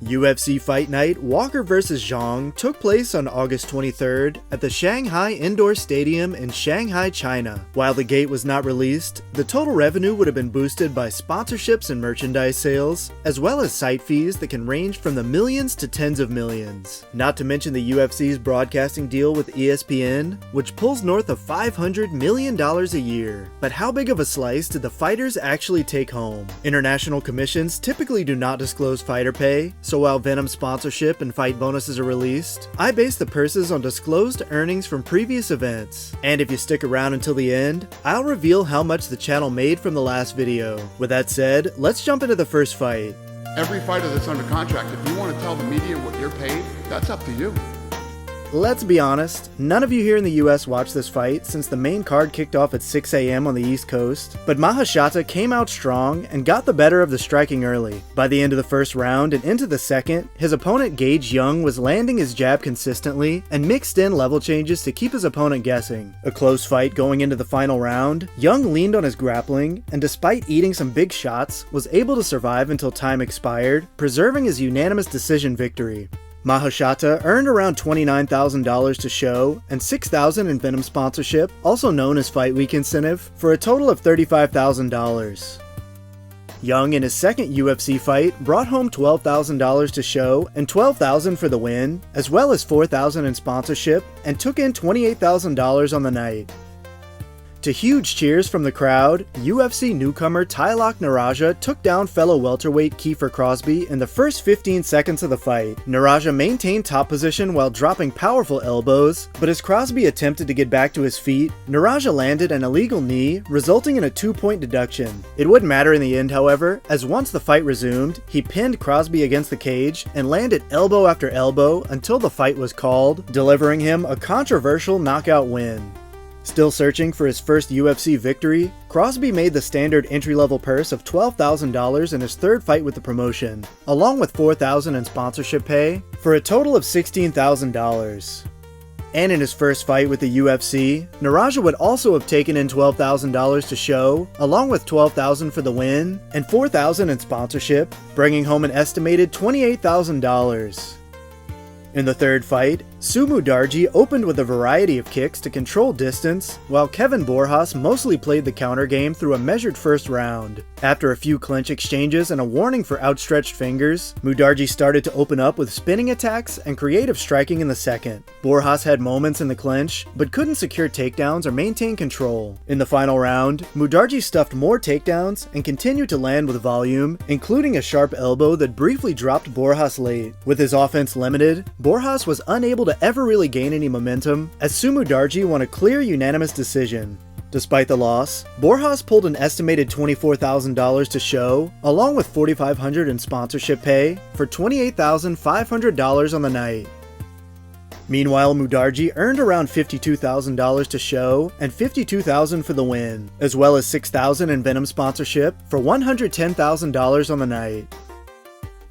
UFC Fight Night Walker vs. Zhang took place on August 23rd at the Shanghai Indoor Stadium in Shanghai, China. While the gate was not released, the total revenue would have been boosted by sponsorships and merchandise sales, as well as site fees that can range from the millions to tens of millions. Not to mention the UFC's broadcasting deal with ESPN, which pulls north of $500 million a year. But how big of a slice did the fighters actually take home? International commissions typically do not disclose fighter pay, so while Venom sponsorship and fight bonuses are released, I base the purses on disclosed earnings from previous events. And if you stick around until the end, I'll reveal how much the channel made from the last video. With that said, let's jump into the first fight. Every fighter that's under contract, if you want to tell the media what you're paid, that's up to you. Let's be honest, none of you here in the US watched this fight since the main card kicked off at 6 AM on the East Coast, but Maheshate came out strong and got the better of the striking early. By the end of the first round and into the second, his opponent Gage Young was landing his jab consistently and mixed in level changes to keep his opponent guessing. A close fight going into the final round, Young leaned on his grappling and despite eating some big shots, was able to survive until time expired, preserving his unanimous decision victory. Maheshate earned around $29,000 to show and $6,000 in Venom sponsorship, also known as Fight Week incentive, for a total of $35,000. Young in his second UFC fight brought home $12,000 to show and $12,000 for the win, as well as $4,000 in sponsorship, and took in $28,000 on the night. To huge cheers from the crowd, UFC newcomer Taiyilake Nueraji took down fellow welterweight Kiefer Crosbie in the first 15 seconds of the fight. Nueraji maintained top position while dropping powerful elbows, but as Crosbie attempted to get back to his feet, Nueraji landed an illegal knee, resulting in a 2-point deduction. It wouldn't matter in the end, however, as once the fight resumed, he pinned Crosbie against the cage and landed elbow after elbow until the fight was called, delivering him a controversial knockout win. Still searching for his first UFC victory, Crosbie made the standard entry-level purse of $12,000 in his third fight with the promotion, along with $4,000 in sponsorship pay, for a total of $16,000. And in his first fight with the UFC, Nueraji would also have taken in $12,000 to show, along with $12,000 for the win, and $4,000 in sponsorship, bringing home an estimated $28,000. In the third fight, Mudaerji opened with a variety of kicks to control distance, while Kevin Borjas mostly played the counter game through a measured first round. After a few clinch exchanges and a warning for outstretched fingers, Mudaerji started to open up with spinning attacks and creative striking in the second. Borjas had moments in the clinch, but couldn't secure takedowns or maintain control. In the final round, Mudaerji stuffed more takedowns and continued to land with volume, including a sharp elbow that briefly dropped Borjas late. With his offense limited, Borjas was unable to ever really gain any momentum, as Mudaerji won a clear unanimous decision. Despite the loss, Borjas pulled an estimated $24,000 to show, along with $4,500 in sponsorship pay, for $28,500 on the night. Meanwhile, Mudaerji earned around $52,000 to show and $52,000 for the win, as well as $6,000 in Venom sponsorship for $110,000 on the night.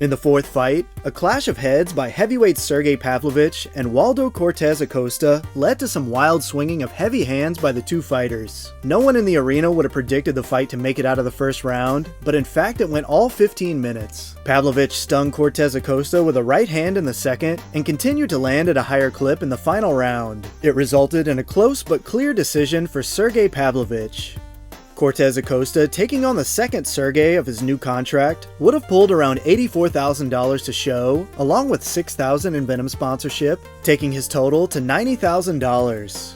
In the fourth fight, a clash of heads by heavyweights Sergei Pavlovich and Waldo Cortes-Acosta led to some wild swinging of heavy hands by the two fighters. No one in the arena would have predicted the fight to make it out of the first round, but in fact it went all 15 minutes. Pavlovich stung Cortes-Acosta with a right hand in the second and continued to land at a higher clip in the final round. It resulted in a close but clear decision for Sergei Pavlovich. Cortes-Acosta, taking on the second Sergei of his new contract, would have pulled around $84,000 to show, along with $6,000 in Venom sponsorship, taking his total to $90,000.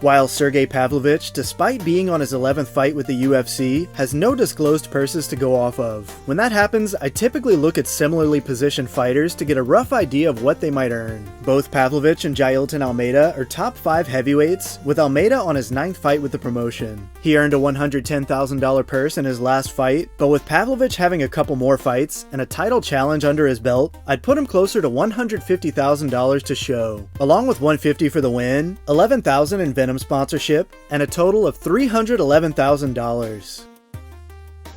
While Sergei Pavlovich, despite being on his 11th fight with the UFC, has no disclosed purses to go off of. When that happens, I typically look at similarly positioned fighters to get a rough idea of what they might earn. Both Pavlovich and Jailton Almeida are top 5 heavyweights, with Almeida on his 9th fight with the promotion. He earned a $110,000 purse in his last fight, but with Pavlovich having a couple more fights and a title challenge under his belt, I'd put him closer to $150,000 to show, along with $150,000 for the win, $11,000 in Venom sponsorship, and a total of $311,000.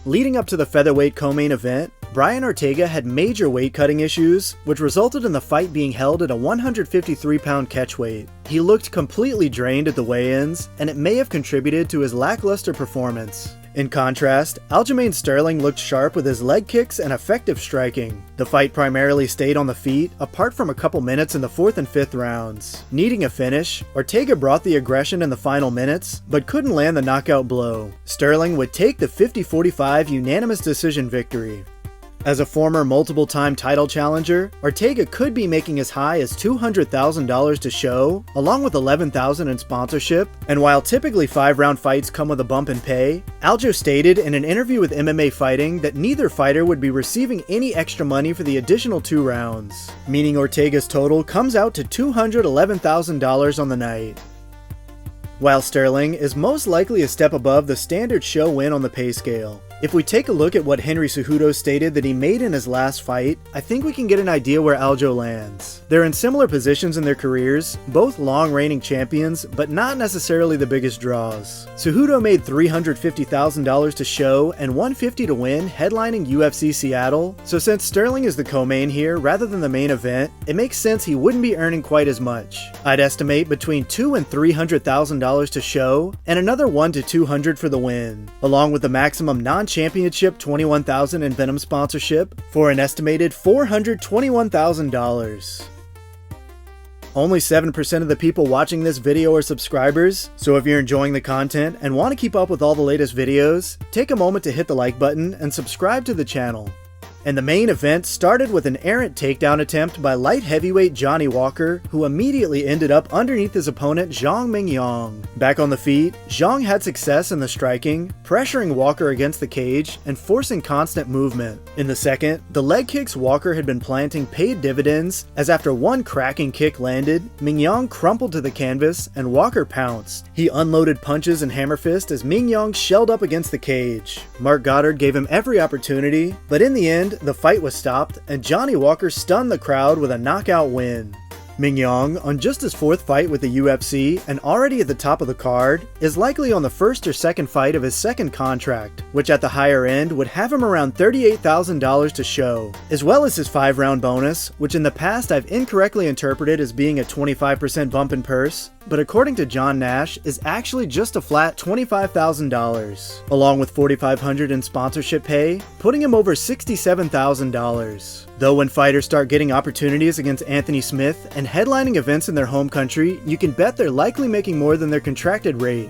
Leading up to the featherweight co-main event, Brian Ortega had major weight cutting issues, which resulted in the fight being held at a 153-pound catchweight. He looked completely drained at the weigh-ins, and it may have contributed to his lackluster performance. In contrast, Aljamain Sterling looked sharp with his leg kicks and effective striking. The fight primarily stayed on the feet, apart from a couple minutes in the 4th and 5th rounds. Needing a finish, Ortega brought the aggression in the final minutes, but couldn't land the knockout blow. Sterling would take the 50-45 unanimous decision victory. As a former multiple-time title challenger, Ortega could be making as high as $200,000 to show, along with $11,000 in sponsorship, and while typically 5-round fights come with a bump in pay, Aljo stated in an interview with MMA Fighting that neither fighter would be receiving any extra money for the additional 2 rounds, meaning Ortega's total comes out to $211,000 on the night. While Sterling is most likely a step above the standard show win on the pay scale. If we take a look at what Henry Cejudo stated that he made in his last fight, I think we can get an idea where Aljo lands. They're in similar positions in their careers, both long-reigning champions, but not necessarily the biggest draws. Cejudo made $350,000 to show and $150,000 to win headlining UFC Seattle, so since Sterling is the co-main here rather than the main event, it makes sense he wouldn't be earning quite as much. I'd estimate between $200,000 and $300,000 to show, and another $100,000 to $200,000 for the win, along with the maximum non-championship $21,000 in Venom sponsorship for an estimated $421,000. Only 7% of the people watching this video are subscribers, so if you're enjoying the content and want to keep up with all the latest videos, take a moment to hit the like button and subscribe to the channel. And the main event started with an errant takedown attempt by light heavyweight Johnny Walker, who immediately ended up underneath his opponent Zhang Mingyang. Back on the feet, Zhang had success in the striking, pressuring Walker against the cage and forcing constant movement. In the second, the leg kicks Walker had been planting paid dividends, as after one cracking kick landed, Mingyang crumpled to the canvas and Walker pounced. He unloaded punches and hammer fist as Mingyang shelled up against the cage. Mark Goddard gave him every opportunity, but in the end, the fight was stopped and Johnny Walker stunned the crowd with a knockout win. Mingyang, on just his 4th fight with the UFC and already at the top of the card, is likely on the 1st or 2nd fight of his 2nd contract, which at the higher end would have him around $38,000 to show, as well as his 5-round bonus, which in the past I've incorrectly interpreted as being a 25% bump in purse, but according to John Nash, is actually just a flat $25,000, along with $4,500 in sponsorship pay, putting him over $67,000. Though when fighters start getting opportunities against Anthony Smith and headlining events in their home country, you can bet they're likely making more than their contracted rate.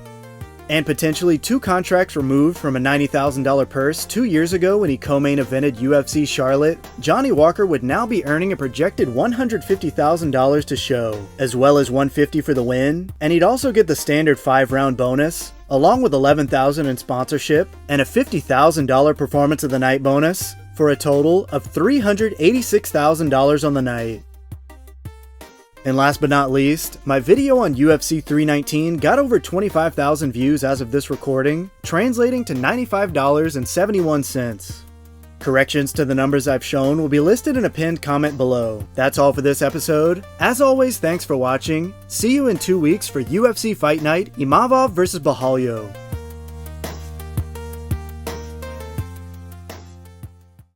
And potentially 2 contracts removed from a $90,000 purse 2 years ago when he co-main evented UFC Charlotte, Johnny Walker would now be earning a projected $150,000 to show, as well as $150,000 for the win, and he'd also get the standard 5-round bonus, along with $11,000 in sponsorship, and a $50,000 performance of the night bonus, for a total of $386,000 on the night. And last but not least, my video on UFC 319 got over 25,000 views as of this recording, translating to $95.71. Corrections to the numbers I've shown will be listed in a pinned comment below. That's all for this episode. As always, thanks for watching. See you in 2 weeks for UFC Fight Night, Imavov vs. Bahalyo.